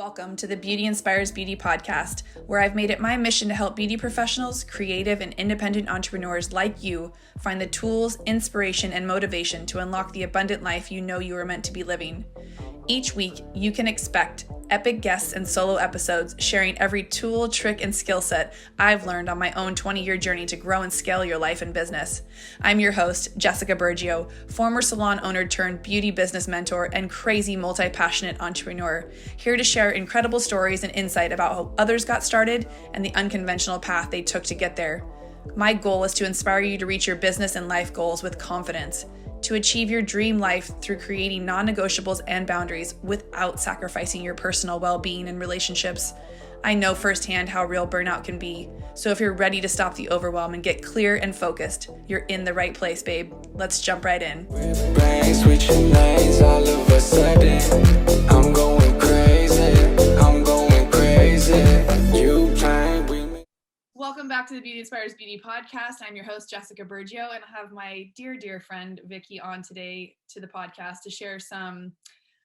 Welcome to the Beauty Inspires Beauty podcast, where I've made it my mission to help beauty professionals, creative, and independent entrepreneurs like you find the tools, inspiration, and motivation to unlock the abundant life you know you are meant to be living. Each week, you can expect epic guests and solo episodes sharing every tool, trick, and skill set I've learned on my own 20-year journey to grow and scale your life and business. I'm your host, Jessica Burgio, former salon owner turned beauty business mentor and crazy multi-passionate entrepreneur, here to share incredible stories and insight about how others got started and the unconventional path they took to get there. My goal is to inspire you to reach your business and life goals with confidence, to achieve your dream life through creating non-negotiables and boundaries without sacrificing your personal well-being and relationships. I know firsthand how real burnout can be, so if you're ready to stop the overwhelm and get clear and focused, you're in the right place, babe. Let's jump right in. Brains switching lanes all of a sudden. I'm going crazy. Welcome back to the Beauty Inspires Beauty podcast. I'm your host, Jessica Burgio, and I have my dear friend, Vicki, on today to the podcast to share some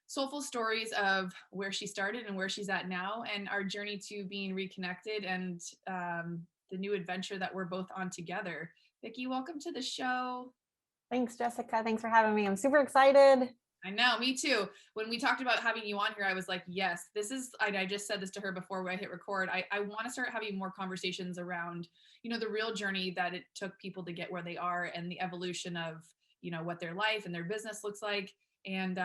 soulful stories of where she started and where she's at now, and our journey to being reconnected and the new adventure that we're both on together. Vicki, welcome to the show. Thanks, Jessica. Thanks for having me. I'm super excited. I know, me too. When we talked about having you on here, I was like, yes, this is, I just said this to her before I hit record. I want to start having more conversations around, the real journey that it took people to get where they are and the evolution of, what their life and their business looks like and,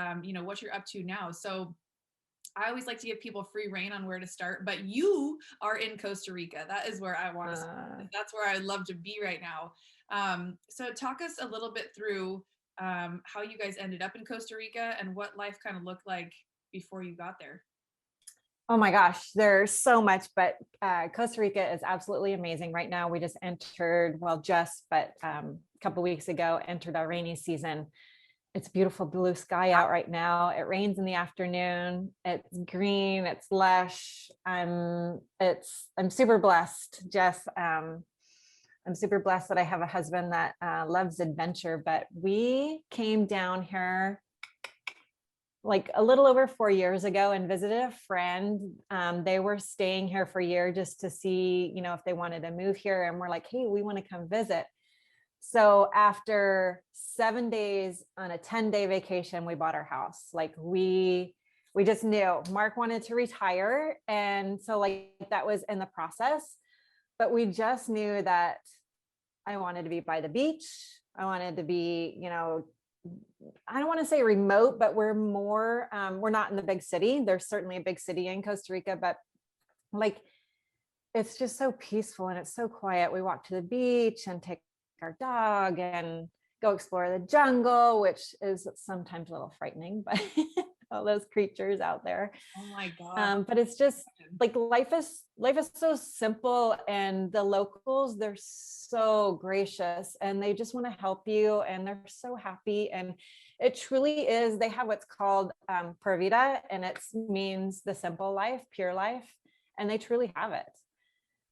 what you're up to now. So I always like to give people free reign on where to start, but you are in Costa Rica. That is where I want to start. That's where I'd love to be right now. So talk us a little bit through how you guys ended up in Costa Rica and what life kind of looked like before you got there. Oh my gosh, there's so much, but Costa Rica is absolutely amazing. Right now, we just entered, a couple weeks ago, entered our rainy season. It's beautiful blue sky out right now. It rains in the afternoon. It's green. It's lush. I'm super blessed, Jess. I'm super blessed that I have a husband that loves adventure, but we came down here like a little over 4 years ago and visited a friend. They were staying here for a year just to see, if they wanted to move here. And we're like, hey, we want to come visit. So after 7 days on a 10-day vacation, we bought our house. Like we just knew Mark wanted to retire. And so that was in the process. But we just knew that I wanted to be by the beach. I wanted to be, I don't want to say remote, but we're more, we're not in the big city. There's certainly a big city in Costa Rica, but it's just so peaceful and it's so quiet. We walk to the beach and take our dog and go explore the jungle, which is sometimes a little frightening, but all those creatures out there. Oh my God. But it's just life is so simple, and the locals, they're so gracious and they just want to help you and they're so happy. And it truly is, they have what's called pura vida, and it means the simple life, pure life, and they truly have it.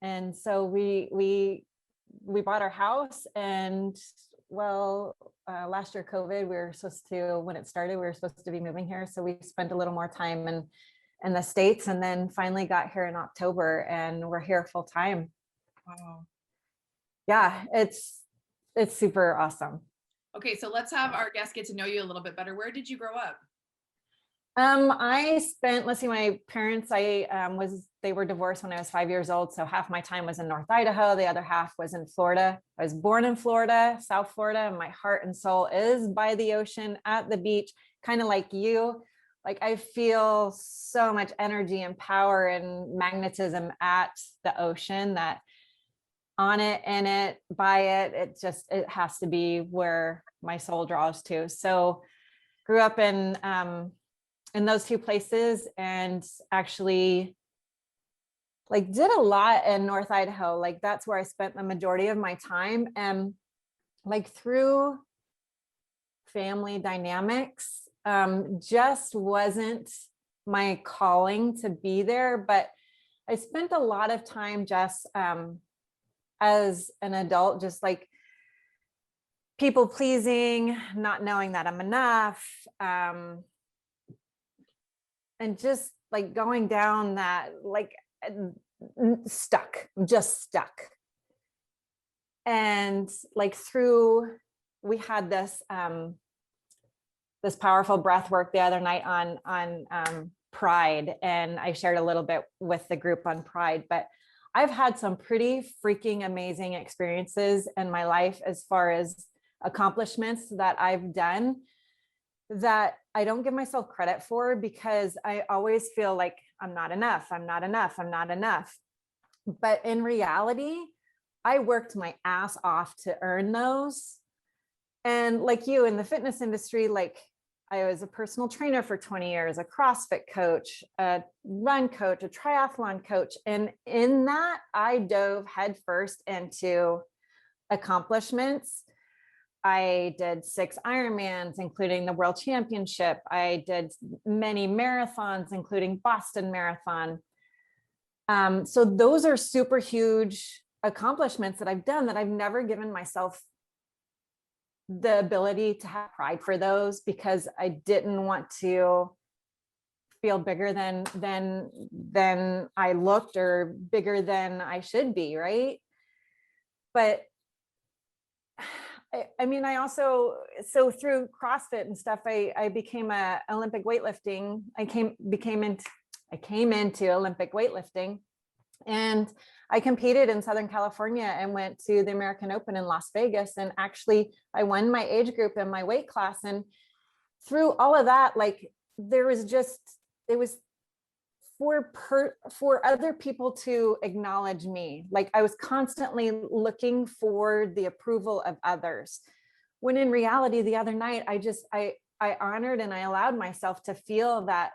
And so we bought our house, and last year, COVID, when it started, we were supposed to be moving here. So we spent a little more time in the States, and then finally got here in October, and we're here full time. Wow. Yeah, it's super awesome. Okay. So let's have our guests get to know you a little bit better. Where did you grow up? My parents, they were divorced when I was 5 years old. So half my time was in North Idaho. The other half was in Florida. I was born in Florida, South Florida, and my heart and soul is by the ocean at the beach, kind of like you. I feel so much energy and power and magnetism at the ocean that on it, in it, by it, it has to be where my soul draws to. So grew up in those two places, and actually did a lot in North Idaho. That's where I spent the majority of my time. And through family dynamics, just wasn't my calling to be there. But I spent a lot of time just as an adult, just people pleasing, not knowing that I'm enough. And just like going down that, like stuck, just stuck. And like we had this this powerful breath work the other night on pride, and I shared a little bit with the group on pride, but I've had some pretty freaking amazing experiences in my life as far as accomplishments that I've done that I don't give myself credit for, because I always feel like I'm not enough, I'm not enough, I'm not enough. But in reality, I worked my ass off to earn those. And like you in the fitness industry, like I was a personal trainer for 20 years, a CrossFit coach, a run coach, a triathlon coach. And in that, I dove headfirst into accomplishments. I did 6 Ironmans, including the World Championship. I did many marathons, including Boston Marathon. So those are super huge accomplishments that I've done that I've never given myself the ability to have pride for those, because I didn't want to feel bigger than I looked, or bigger than I should be, right? But I mean, I also, so through CrossFit and stuff, I became a Olympic weightlifting. I came into Olympic weightlifting, and I competed in Southern California and went to the American Open in Las Vegas. And actually I won my age group and my weight class. And through all of that, like it was for other people to acknowledge me. Like I was constantly looking for the approval of others, when in reality, the other night, I honored and I allowed myself to feel that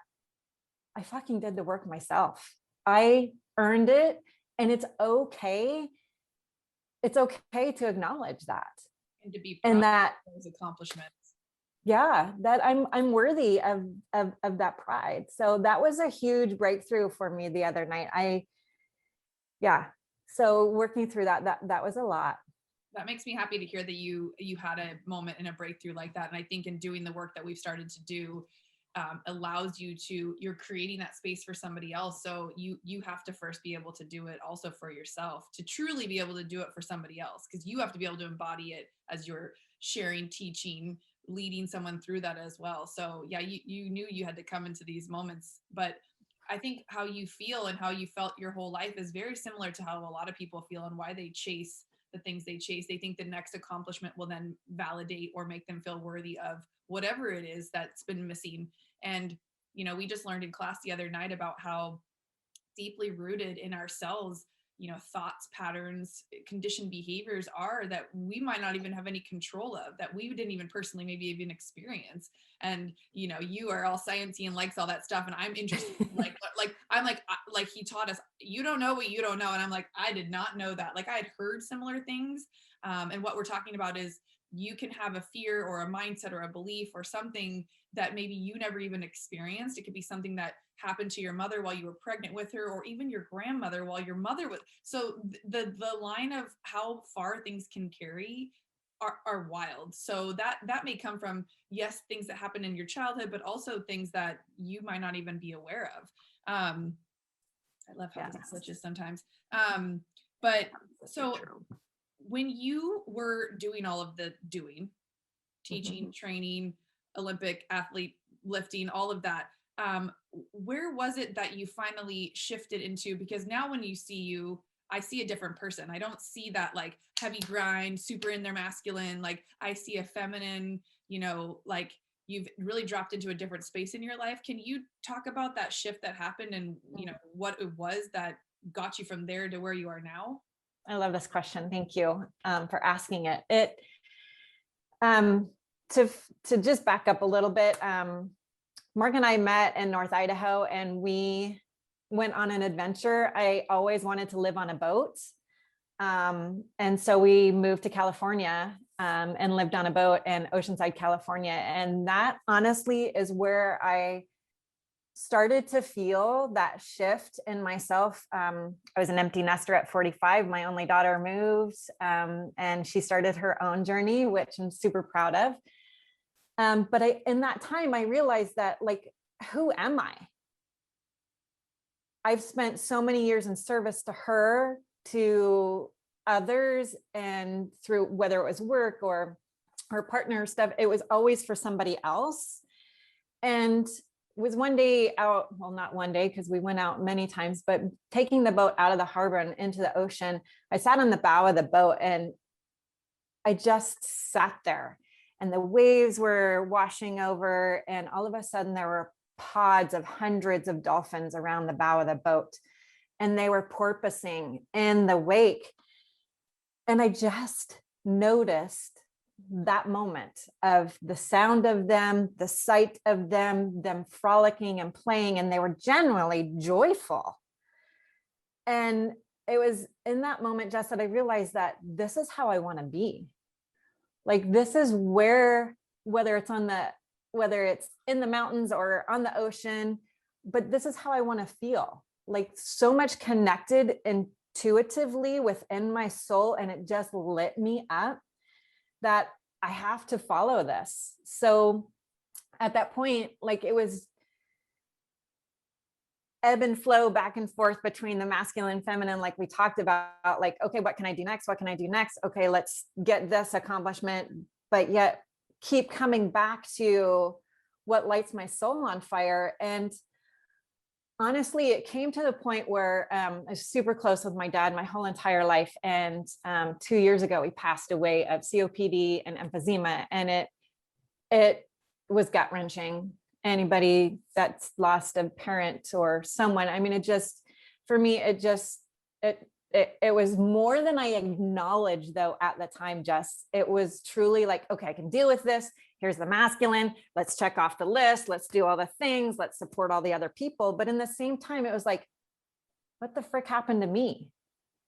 I fucking did the work myself. I earned it, and it's okay. It's okay to acknowledge that. And to be proud and that of those accomplishments. Yeah, that I'm worthy of that pride. So that was a huge breakthrough for me the other night. So working through that was a lot. That makes me happy to hear that you had a moment and a breakthrough like that. And I think in doing the work that we've started to do, allows you're creating that space for somebody else. So you have to first be able to do it also for yourself, to truly be able to do it for somebody else, because you have to be able to embody it as you're sharing, teaching, leading someone through that as well. So yeah, you knew you had to come into these moments, but I think how you feel and how you felt your whole life is very similar to how a lot of people feel and why they chase the things they chase. They think the next accomplishment will then validate or make them feel worthy of whatever it is that's been missing. And, we just learned in class the other night about how deeply rooted in ourselves, thoughts, patterns, conditioned behaviors are that we might not even have any control of, that we didn't even personally maybe even experience. And, you are all sciencey and likes all that stuff. And I'm interested in like he taught us, you don't know what you don't know. And I'm like, I did not know that. Like I had heard similar things. And what we're talking about is you can have a fear or a mindset or a belief or something that maybe you never even experienced. It could be something that happened to your mother while you were pregnant with her, or even your grandmother while your mother was. So the line of how far things can carry are wild. So that may come from, yes, things that happen in your childhood, but also things that you might not even be aware of. I love how this switches sometimes. But so when you were doing all of the teaching, training, Olympic athlete, lifting, all of that, where was it that you finally shifted into? Because now when you see you, I see a different person. I don't see that like heavy grind, super in their masculine. Like I see a feminine, like you've really dropped into a different space in your life. Can you talk about that shift that happened and, what it was that got you from there to where you are now? I love this question. Thank you for asking it. To just back up a little bit, Mark and I met in North Idaho and we went on an adventure. I always wanted to live on a boat. And so we moved to California and lived on a boat in Oceanside, California. And that honestly is where I started to feel that shift in myself. I was an empty nester at 45. My only daughter moved and she started her own journey, which I'm super proud of. But in that time, I realized that like, who am I? I've spent so many years in service to her, to others, and through whether it was work or her partner stuff, it was always for somebody else. And it was one day out, well, not one day, because we went out many times, but taking the boat out of the harbor and into the ocean, I sat on the bow of the boat and I just sat there, and the waves were washing over, and all of a sudden there were pods of hundreds of dolphins around the bow of the boat, and they were porpoising in the wake. And I just noticed that moment of the sound of them, the sight of them frolicking and playing, and they were genuinely joyful. And it was in that moment, Jess, that I realized that this is how I want to be. Like, this is where, whether it's in the mountains or on the ocean, but this is how I want to feel, like so much connected intuitively within my soul. And it just lit me up that I have to follow this. So at that point, like, it was ebb and flow back and forth between the masculine and feminine, like we talked about, like, okay, what can I do next? What can I do next? Okay, let's get this accomplishment, but yet keep coming back to what lights my soul on fire. And honestly, it came to the point where I was super close with my dad my whole entire life. And 2 years ago, he passed away of COPD and emphysema, and it was gut wrenching. Anybody that's lost a parent or someone, I mean, it just, for me, it was more than I acknowledged though at the time. Just, it was truly like, okay, I can deal with this. Here's the masculine. Let's check off the list. Let's do all the things. Let's support all the other people. But in the same time, it was like, what the frick happened to me?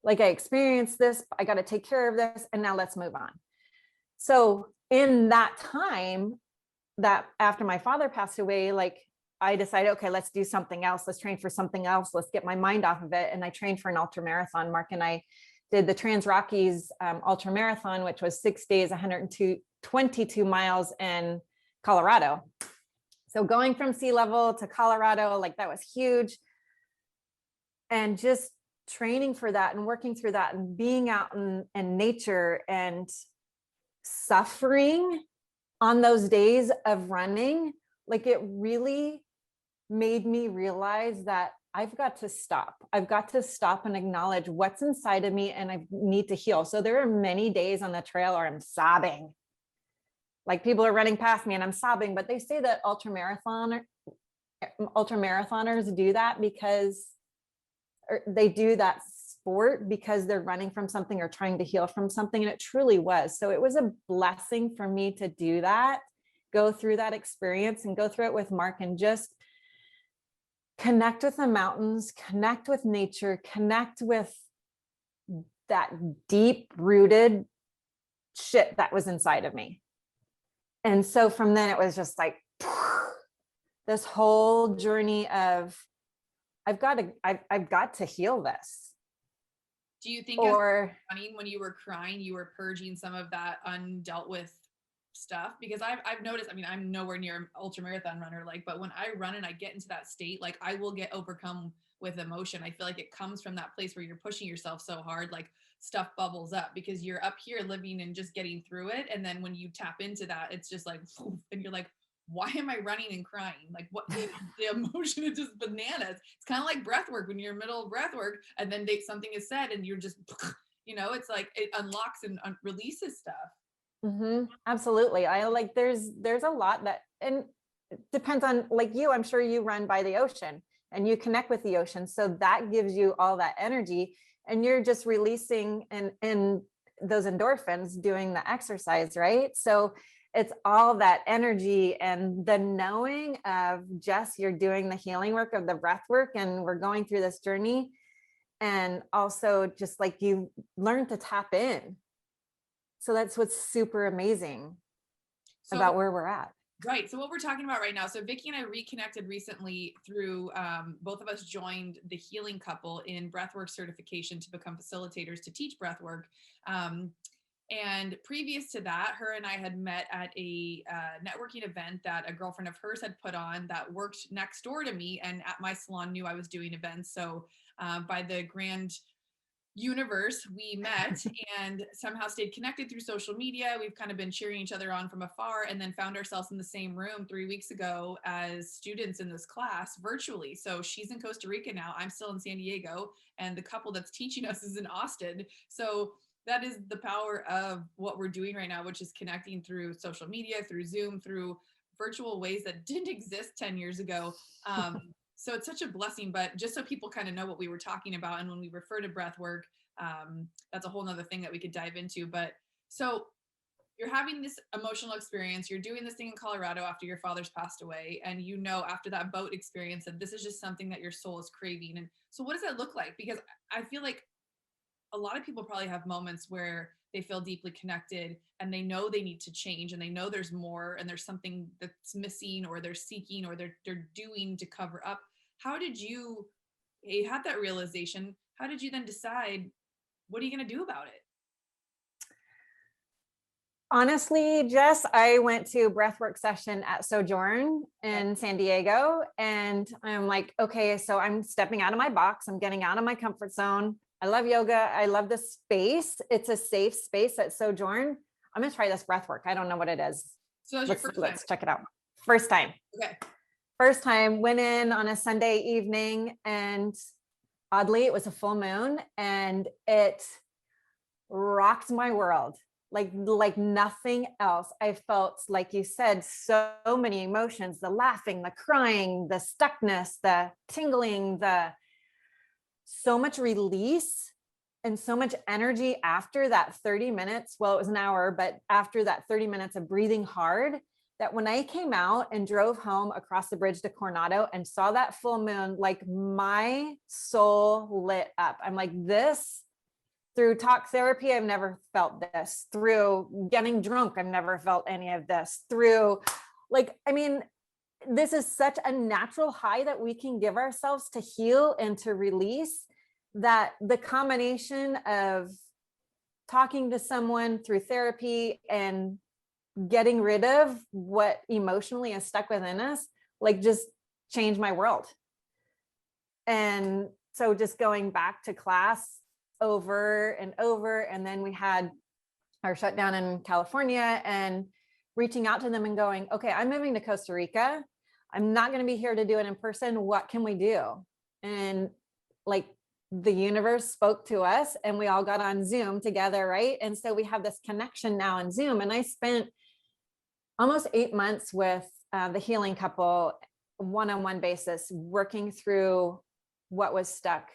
Like, I experienced this, I got to take care of this, and now let's move on. So in that time, that after my father passed away, like, I decided, okay, let's do something else. Let's train for something else. Let's get my mind off of it. And I trained for an ultra marathon. Mark and I did the Trans Rockies ultra marathon, which was 6 days, 122 miles in Colorado. So going from sea level to Colorado, like, that was huge. And just training for that and working through that and being out in nature and suffering on those days of running, like, it really made me realize that I've got to stop. I've got to stop and acknowledge what's inside of me, and I need to heal. So there are many days on the trail where I'm sobbing. Like, people are running past me and I'm sobbing, but they say that ultra marathoners do that because, or they do that sport because they're running from something or trying to heal from something. And it truly was. So it was a blessing for me to do that, go through that experience and go through it with Mark, and just connect with the mountains, connect with nature, connect with that deep rooted shit that was inside of me. And so from then it was just like this whole journey of, I've got to heal this. Do you think or running, when you were crying, you were purging some of that undealt with stuff? Because I've noticed, I mean, I'm nowhere near an ultra marathon runner, like, but when I run and I get into that state, like, I will get overcome with emotion. I feel like it comes from that place where you're pushing yourself so hard, like, stuff bubbles up because you're up here living and just getting through it. And then when you tap into that, it's just like, and you're like, why am I running and crying? Like, what the emotion is just bananas. It's kind of like breath work when you're in the middle of breath work and then something is said and you're just, it's like it unlocks and releases stuff. Mm-hmm. Absolutely. I like, there's a lot that, and it depends on, like, you, I'm sure you run by the ocean and you connect with the ocean. So that gives you all that energy, and you're just releasing and those endorphins doing the exercise, right? So it's all that energy and the knowing of, Jess, you're doing the healing work of the breath work, and we're going through this journey. And also just like, you learn to tap in. So that's what's super amazing about where we're at. Right. So what we're talking about right now, so Vicki and I reconnected recently through, both of us joined the Healing Couple in breathwork certification to become facilitators to teach breathwork. And previous to that, her and I had met at a networking event that a girlfriend of hers had put on that worked next door to me, and at my salon knew I was doing events. So by the grand universe, we met and somehow stayed connected through social media. We've kind of been cheering each other on from afar, and then found ourselves in the same room 3 weeks ago as students in this class virtually. So she's in Costa Rica now. I'm still in San Diego, and the couple that's teaching us is in Austin. So that is the power of what we're doing right now, which is connecting through social media, through Zoom, through virtual ways that didn't exist 10 years ago. So it's such a blessing, but just so people kind of know what we were talking about. And when we refer to breath work, that's a whole nother thing that we could dive into. But so you're having this emotional experience, you're doing this thing in Colorado after your father's passed away. And you know, after that boat experience, that this is just something that your soul is craving. And so what does that look like? Because I feel like a lot of people probably have moments where they feel deeply connected and they know they need to change, and they know there's more and there's something that's missing, or they're seeking, or they're doing to cover up. How did you had that realization? How did you then decide, what are you going to do about it? Honestly, Jess, I went to a breathwork session at Sojourn in San Diego, and I'm like, okay, so I'm stepping out of my box. I'm getting out of my comfort zone. I love yoga. I love this space. It's a safe space at Sojourn. I'm going to try this breathwork. I don't know what it is. So that was your first time? Let's check it out. First time. Okay. First time, went in on a Sunday evening, and oddly, it was a full moon, and it rocked my world like nothing else. I felt, like you said, so many emotions: the laughing, the crying, the stuckness, the tingling, so much release and so much energy after that 30 minutes. Well, it was an hour, but after that 30 minutes of breathing hard, that when I came out and drove home across the bridge to Coronado and saw that full moon, like my soul lit up. I'm like, this, through talk therapy, I've never felt this. Through getting drunk, I've never felt any of this. Through, like, I mean, this is such a natural high that we can give ourselves to heal and to release, that the combination of talking to someone through therapy and getting rid of what emotionally is stuck within us, like, just changed my world. And so just going back to class over and over, and then we had our shutdown in California, and reaching out to them and going, okay, I'm moving to Costa Rica. I'm not going to be here to do it in person. What can we do? And like, the universe spoke to us, and we all got on Zoom together, right? And so we have this connection now in Zoom. And I spent almost 8 months with the healing couple, one-on-one basis, working through what was stuck,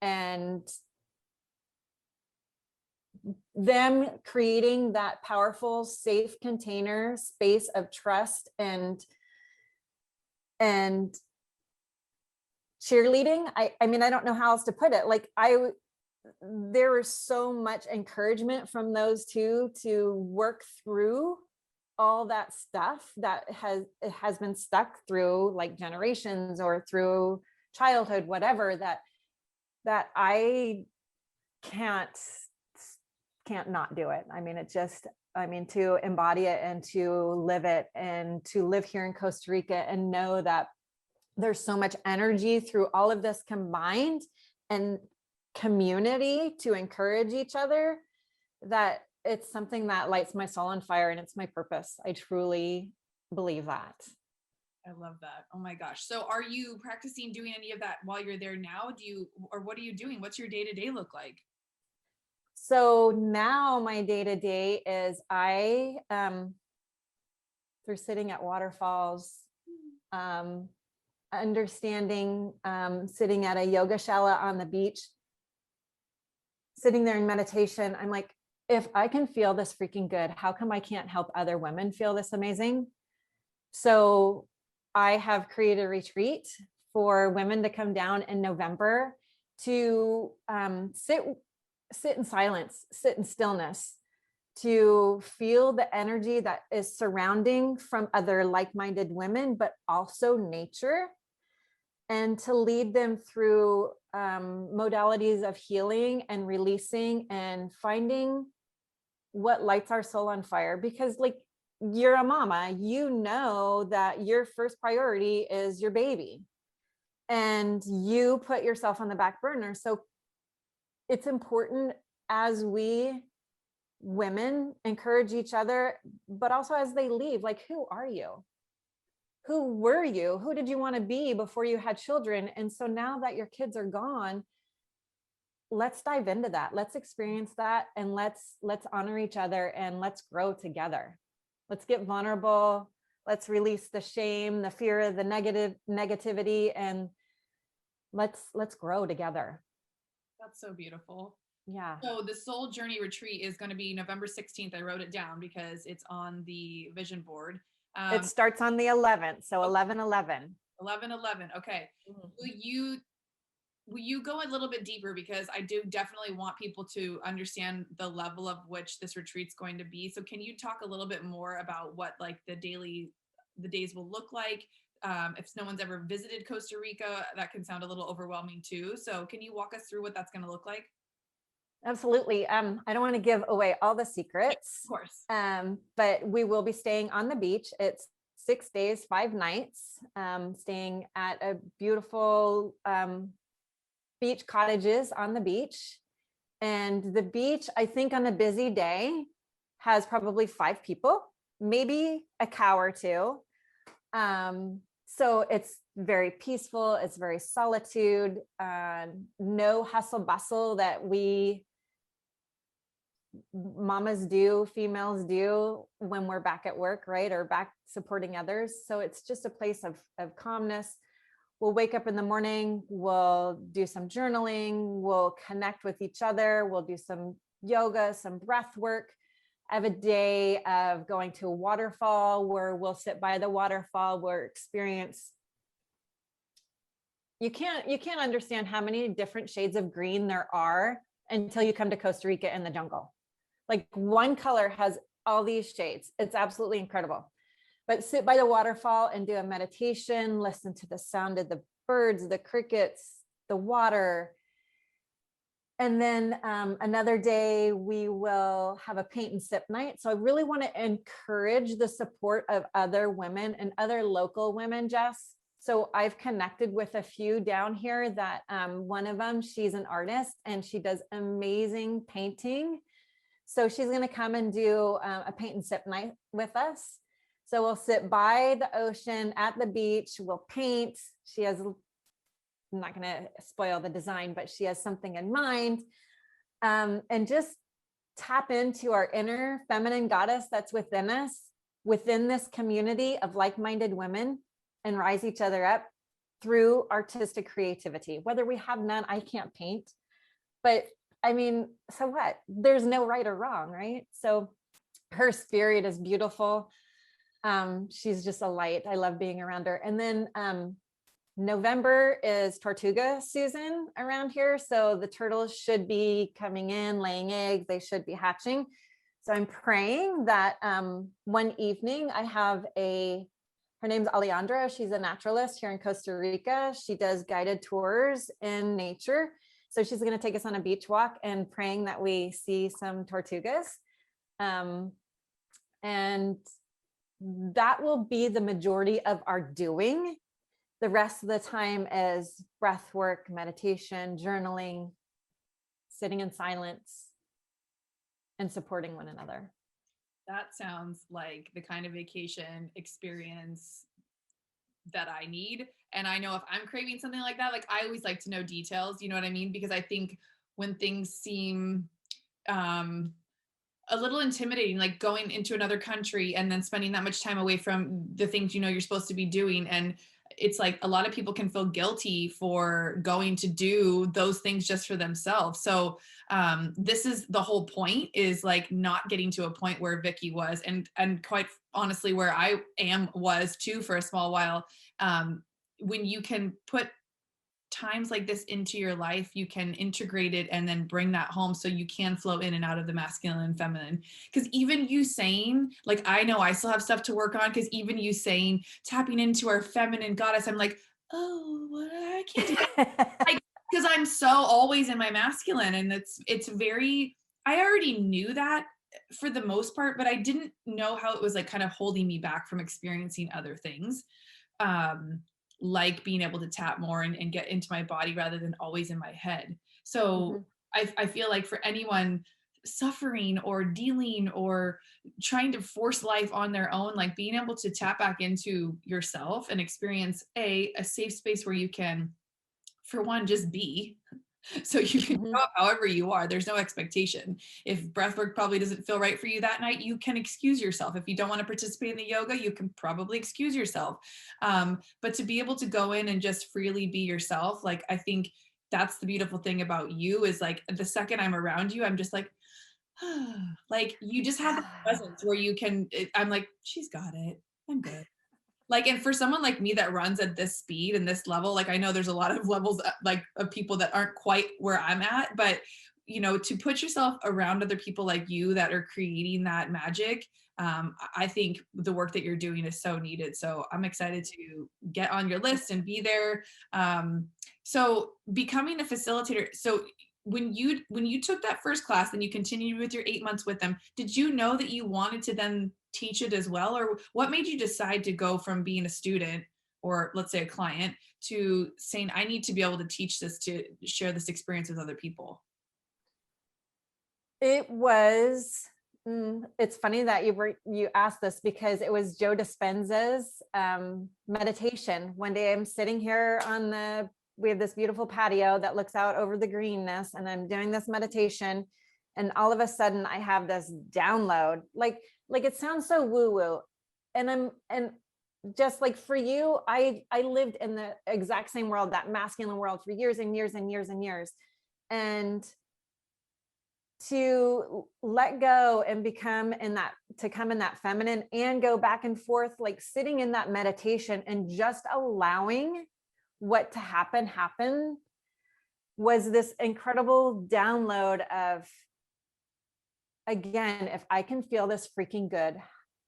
and them creating that powerful, safe container space of trust and cheerleading. I mean, I don't know how else to put it. Like, there was so much encouragement from those two to work through all that stuff that has been stuck through like generations or through childhood, whatever, that I can't not do it. I mean, to embody it and to live it, and to live here in Costa Rica and know that there's so much energy through all of this combined, and community to encourage each other, that it's something that lights my soul on fire, and it's my purpose. I truly believe that. I love that. Oh my gosh. So are you practicing doing any of that while you're there now? Or what are you doing? What's your day-to-day look like? So now my day-to-day is through sitting at waterfalls, understanding, sitting at a yoga shala on the beach, sitting there in meditation. I'm like, if I can feel this freaking good, how come I can't help other women feel this amazing? So I have created a retreat for women to come down in November to sit in silence, sit in stillness, to feel the energy that is surrounding from other like-minded women, but also nature, and to lead them through modalities of healing and releasing and finding what lights our soul on fire, because like you're a mama, you know that your first priority is your baby and you put yourself on the back burner. So it's important as we women encourage each other, but also as they leave, like, who are you? Who were you? Who did you want to be before you had children? And so now that your kids are gone, let's dive into that. Let's experience that, and let's honor each other, and let's grow together. Let's get vulnerable. Let's release the shame, the fear, the negativity, and let's grow together. That's so beautiful. Yeah. So the Soul Journey Retreat is going to be November 16th. I wrote it down because it's on the vision board. It starts on the 11th. So 11/11. 11/11. Okay. Will you go a little bit deeper, because I do definitely want people to understand the level of which this retreat's going to be. So can you talk a little bit more about what like the days will look like? If no one's ever visited Costa Rica, that can sound a little overwhelming too. So can you walk us through what that's going to look like? Absolutely. I don't want to give away all the secrets. Of course. But we will be staying on the beach. It's 6 days, 5 nights, staying at a beautiful beach cottages on the beach. And the beach, I think on a busy day, has probably 5 people, maybe a cow or two. So it's very peaceful. It's very solitude, no hustle bustle that we mamas do, females do when we're back at work, right? Or back supporting others. So it's just a place of calmness. We'll wake up in the morning, we'll do some journaling, we'll connect with each other, we'll do some yoga, some breath work. I have a day of going to a waterfall where we'll sit by the waterfall, we'll experience. You can't understand how many different shades of green there are until you come to Costa Rica in the jungle. Like one color has all these shades. It's absolutely incredible. But sit by the waterfall and do a meditation, listen to the sound of the birds, the crickets, the water. And then another day we will have a paint and sip night. So I really want to encourage the support of other women and other local women, Jess. So I've connected with a few down here that one of them, she's an artist and she does amazing painting. So she's going to come and do a paint and sip night with us. So we'll sit by the ocean at the beach, we'll paint. She has, I'm not going to spoil the design, but she has something in mind. And just tap into our inner feminine goddess that's within us, within this community of like-minded women, and rise each other up through artistic creativity. Whether we have none, I can't paint, but I mean, so what? There's no right or wrong, right? So her spirit is beautiful. She's just a light. I love being around her. And then November is Tortuga season around here. So the turtles should be coming in, laying eggs. They should be hatching. So I'm praying that one evening I have her name's Alejandra. She's a naturalist here in Costa Rica. She does guided tours in nature. So she's going to take us on a beach walk, and praying that we see some tortugas. And that will be the majority of our doing. The rest of the time is breath work, meditation, journaling, sitting in silence, and supporting one another. That sounds like the kind of vacation experience that I need. And I know if I'm craving something like that, like I always like to know details, you know what I mean? Because I think when things seem a little intimidating, like going into another country and then spending that much time away from the things you know you're supposed to be doing, and it's like a lot of people can feel guilty for going to do those things just for themselves. So this is the whole point, is like not getting to a point where Vicki was, and quite honestly where I was too for a small while. When you can put times like this into your life, you can integrate it and then bring that home, so you can flow in and out of the masculine and feminine. Because even you saying, like, I know I still have stuff to work on, because even you saying tapping into our feminine goddess, I'm like, oh, what, I can't do that. Like, because I'm so always in my masculine, and it's very, I already knew that for the most part, but I didn't know how it was like kind of holding me back from experiencing other things. Like being able to tap more and get into my body rather than always in my head. So I feel like for anyone suffering or dealing or trying to force life on their own, like being able to tap back into yourself and experience a safe space where you can, for one, just be. So you can show up however you are. There's no expectation. If breathwork probably doesn't feel right for you that night, you can excuse yourself. If you don't want to participate in the yoga, you can probably excuse yourself. But to be able to go in and just freely be yourself, like I think that's the beautiful thing about you is like the second I'm around you, I'm just like, like you just have that presence where you can, I'm like, she's got it. I'm good. Like, and for someone like me that runs at this speed and this level, like I know there's a lot of levels like of people that aren't quite where I'm at, but you know, to put yourself around other people like you that are creating that magic, I think the work that you're doing is so needed. So I'm excited to get on your list and be there. So becoming a facilitator. So when you took that first class and you continued with your 8 months with them, did you know that you wanted to then teach it as well? Or what made you decide to go from being a student or let's say a client to saying, I need to be able to teach this, to share this experience with other people? It was, it's funny that you asked this because it was Joe Dispenza's meditation. One day I'm sitting here we have this beautiful patio that looks out over the greenness, and I'm doing this meditation, and all of a sudden I have this download, like it sounds so woo woo, and just like for you, I lived in the exact same world, that masculine world, for years and years and years and years, and to let go and come in that feminine and go back and forth, like sitting in that meditation and just allowing what to happen was this incredible download of, again, if I can feel this freaking good,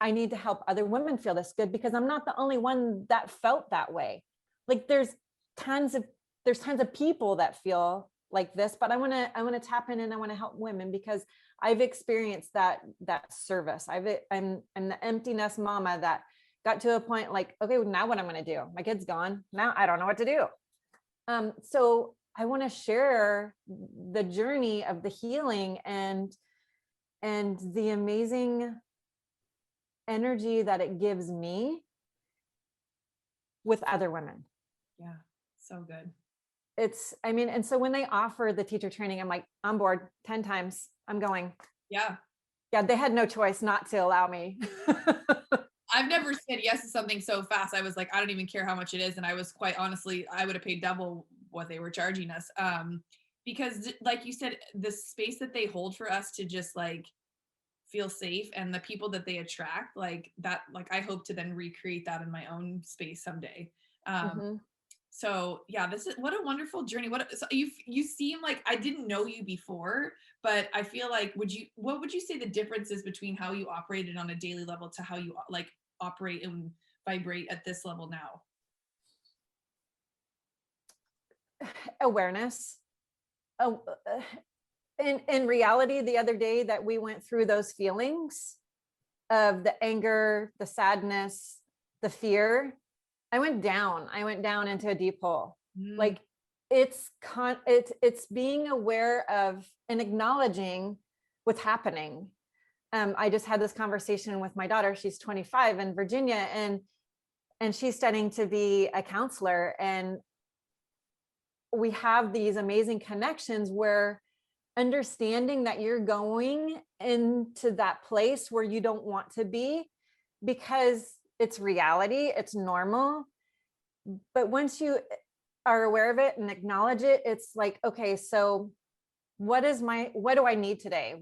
I need to help other women feel this good, because I'm not the only one that felt that way. Like there's tons of people that feel like this, but I want to tap in and I want to help women because I've experienced that service. I'm the empty nest mama that got to a point like, okay, now what I'm going to do? My kid's gone. Now I don't know what to do. So I want to share the journey of the healing and the amazing energy that it gives me with other women. Yeah, so good. And so when they offer the teacher training, I'm like, on board 10 times. I'm going. Yeah. Yeah. They had no choice not to allow me. I've never said yes to something so fast. I was like, I don't even care how much it is. And I was quite honestly, I would have paid double what they were charging us. Because like you said, the space that they hold for us to just like feel safe and the people that they attract, like that, like I hope to then recreate that in my own space someday. So yeah, this is, what a wonderful journey. So you seem like, I didn't know you before, but I feel like, what would you say the difference is between how you operated on a daily level to how you like operate and vibrate at this level now? Awareness. In reality, the other day that we went through those feelings of the anger, the sadness, the fear, I went down into a deep hole. Like it's being aware of and acknowledging what's happening. I just had this conversation with my daughter. She's 25 in Virginia, and she's studying to be a counselor. And we have these amazing connections where understanding that you're going into that place where you don't want to be, because it's reality, it's normal. But once you are aware of it and acknowledge it, it's like, okay, so what do I need today?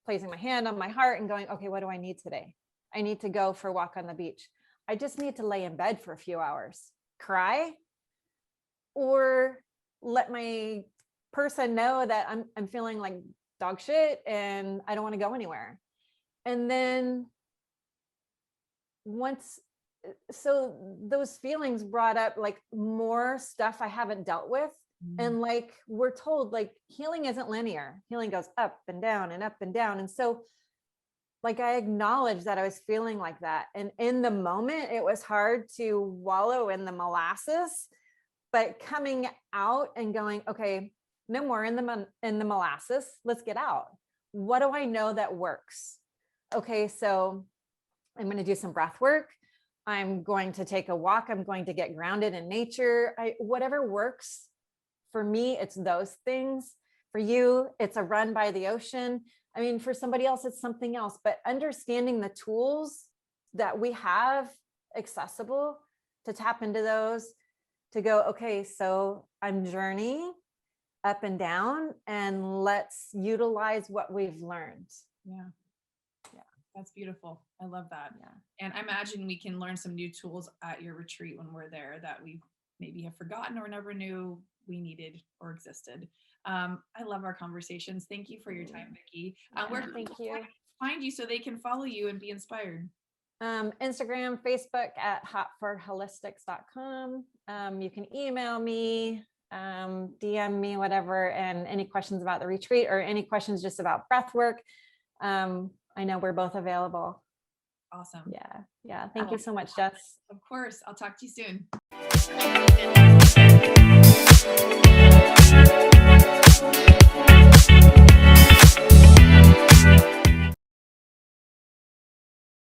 Placing my hand on my heart and going, okay, what do I need today? I need to go for a walk on the beach. I just need to lay in bed for a few hours, cry, or let my person know that I'm feeling like dog shit and I don't want to go anywhere. And then so those feelings brought up like more stuff I haven't dealt with. And like we're told, like healing isn't linear. Healing goes up and down and up and down. And so like I acknowledged that I was feeling like that. And in the moment, it was hard to wallow in the molasses, but coming out and going, okay, no more in the molasses. Let's get out. What do I know that works? Okay, so I'm going to do some breath work. I'm going to take a walk. I'm going to get grounded in nature. Whatever works. For me, it's those things. For you, it's a run by the ocean. I mean, for somebody else, it's something else, but understanding the tools that we have accessible to tap into those, to go, okay, so I'm journeying up and down, and let's utilize what we've learned. Yeah. That's beautiful. I love that. Yeah. And I imagine we can learn some new tools at your retreat when we're there that we maybe have forgotten or never knew we needed or existed. I love our conversations. Thank you for your time, Vicki. Where can people find you so they can follow you and be inspired? Instagram, Facebook at hotforholistics.com. You can email me, DM me, whatever, and any questions about the retreat or any questions just about breath work. I know we're both available. Awesome. Yeah. Thank you so much, Jess. Of course. I'll talk to you soon.